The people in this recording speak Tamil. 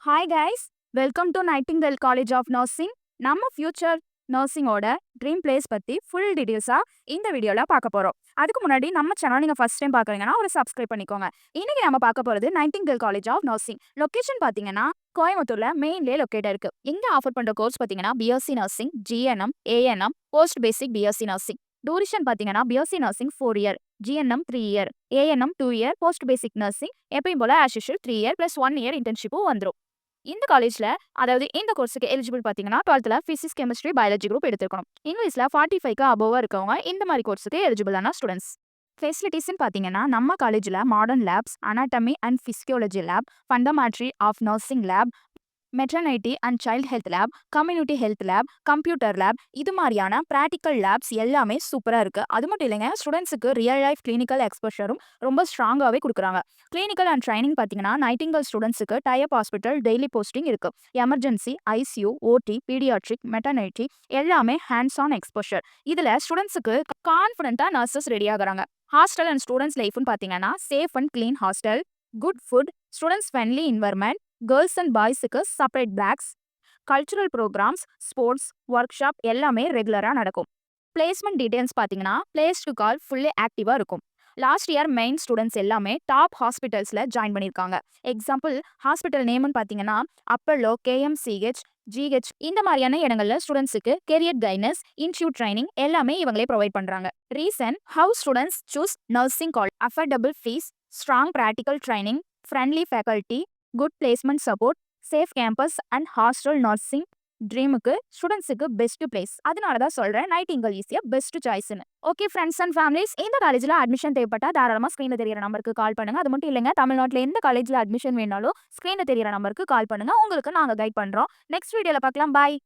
Hi guys, welcome to Nightingale College of Nursing. நம்ம future nursingோட ட்ரீம் பிளேஸ் பத்தி ஃபுல் டீடைல்ஸா இந்த வீடியோல பார்க்க போறோம். அதுக்கு முன்னாடி நம்ம சேனல் நீங்க ஃபர்ஸ்ட் டைம் பார்க்கறீங்கன்னா ஒரு சப்ஸ்கிரைப் பண்ணிக்கோங்க. இன்னைக்கு நம்ம பார்க்க போறது Nightingale college of nursing. Location பாத்தீங்கன்னா கோயம்புத்தூர்ல மெயின்லயே லொகேட் இருக்கு. இங்க ஆஃபர் பண்ற கோர்ஸ் பாத்தீங்கன்னா B.Sc nursing, GNM, ANM, post பேசிக் B.Sc நர்சிங். டூரேஷன் பாத்தீங்கன்னா B.Sc nursing 4 year, GNM 3 year, ANM 2 year, post பேசிக் நர்சிங் எப்பயும் போல ஆஸ் யூஷுவல் 3 இயர் + 1 இயர் இன்டர்ன்ஷிப்பும் வந்துரும். இந்த காலேஜ்ல அதாவது இந்த கோர்ஸுக்கு எலிஜிபிள் பாத்தீங்கன்னா 12th physics chemistry biology group எடுத்துக்கணும். இங்கிலீஷ்ல 45க்கு அபோவா இருக்கவங்க இந்த மாதிரி கோர்ஸுக்கு எலிஜிபிளான ஸ்டூடெண்ட்ஸ். ஃபெசிலிட்டிஸ்ன்னு பார்த்தீங்கன்னா நம்ம காலேஜில் modern labs, anatomy and physiology lab, fundamentals of nursing lab, maternity and child health lab, community health lab, computer lab இது மாதிரியான ப்ராக்டிக்கல் லேப்ஸ் எல்லாமே சூப்பராக இருக்குது. அது மட்டும் இல்லைங்க, ஸ்டூடெண்ட்ஸுக்கு ரியல் லைஃப் கிளினிக்கல் எக்ஸ்போஷரும் ரொம்ப ஸ்ட்ராங்காகவே கொடுக்குறாங்க. கிளினிக்கல் அண்ட் ட்ரைனிங் பார்த்தீங்கன்னா நைட்டிங்கல் ஸ்டூடெண்ட்ஸுக்கு டைப் ஹாஸ்பிட்டல் டெய்லி போஸ்டிங் இருக்குது. Emergency, ICU, OT, paediatric, maternity எல்லாமே ஹேண்ட்ஸ் ஆன் எக்ஸ்போஷர். இதில் ஸ்டூடெண்ட்ஸுக்கு கான்ஃபிடென்ட்டாக நர்சஸ் ரெடி ஆகுறாங்க. ஹாஸ்டல் அண்ட் ஸ்டூடெண்ட்ஸ் லைஃப்னு பார்த்தீங்கன்னா safe and clean hostel, good food, students friendly environment, girls and பாய்ஸுக்கு separate blocks, cultural programmes, sports, workshop எல்லாமே ரெகுலராக நடக்கும். பிளேஸ்மெண்ட் டீடைல்ஸ் பார்த்தீங்கன்னா பிளேஸ் டு கால் ஃபுல்லி ஆக்டிவாக இருக்கும். லாஸ்ட் இயர் மெயின் ஸ்டூடெண்ட்ஸ் எல்லாமே டாப் ஹாஸ்பிட்டல்ஸில் ஜாயின் பண்ணியிருக்காங்க. எக்ஸாம்பிள் ஹாஸ்பிட்டல் நேம்னு பார்த்தீங்கன்னா அப்பல்லோ, KMCH, GH இந்த மாதிரியான இடங்கள்ல ஸ்டூடெண்ட்ஸுக்கு கெரியர் கைடன்ஸ், இன்ஸ்டியூட் ட்ரைனிங் எல்லாமே இவங்களே ப்ரொவைட் பண்ணுறாங்க. Reason how students choose nursing college: affordable fees, strong practical training, friendly faculty, good placement support, safe campus and hostel nursing ட்ரீமுக்கு ஸ்டூடெண்ட்ஸுக்கு பெஸ்ட் பிளேஸ். அதனால தான் சொல்கிறேன் நைட்டிங்கேல் ஈஸியாக பெஸ்ட் சாய்ஸ்னு. ஓகே ஃப்ரெண்ட்ஸ் அண்ட் ஃபேமிலிஸ், இந்த காலேஜில் அட்மிஷன் தேவைப்பட்டால் தாராளமாக ஸ்க்ரீனில் தெரியிற நம்பருக்கு கால் பண்ணுங்கள். அது மட்டும் இல்லைங்க, தமிழ்நாட்டில் எந்த காலேஜில் அட்மிஷன் வேணாலும் ஸ்க்ரீனில் தெரியிற நம்பருக்கு கால் பண்ணுங்கள். உங்களுக்கு நாங்கள் கைட் பண்ணுறோம். நெக்ஸ்ட் வீடியோவில் பார்க்கலாம். பாய்.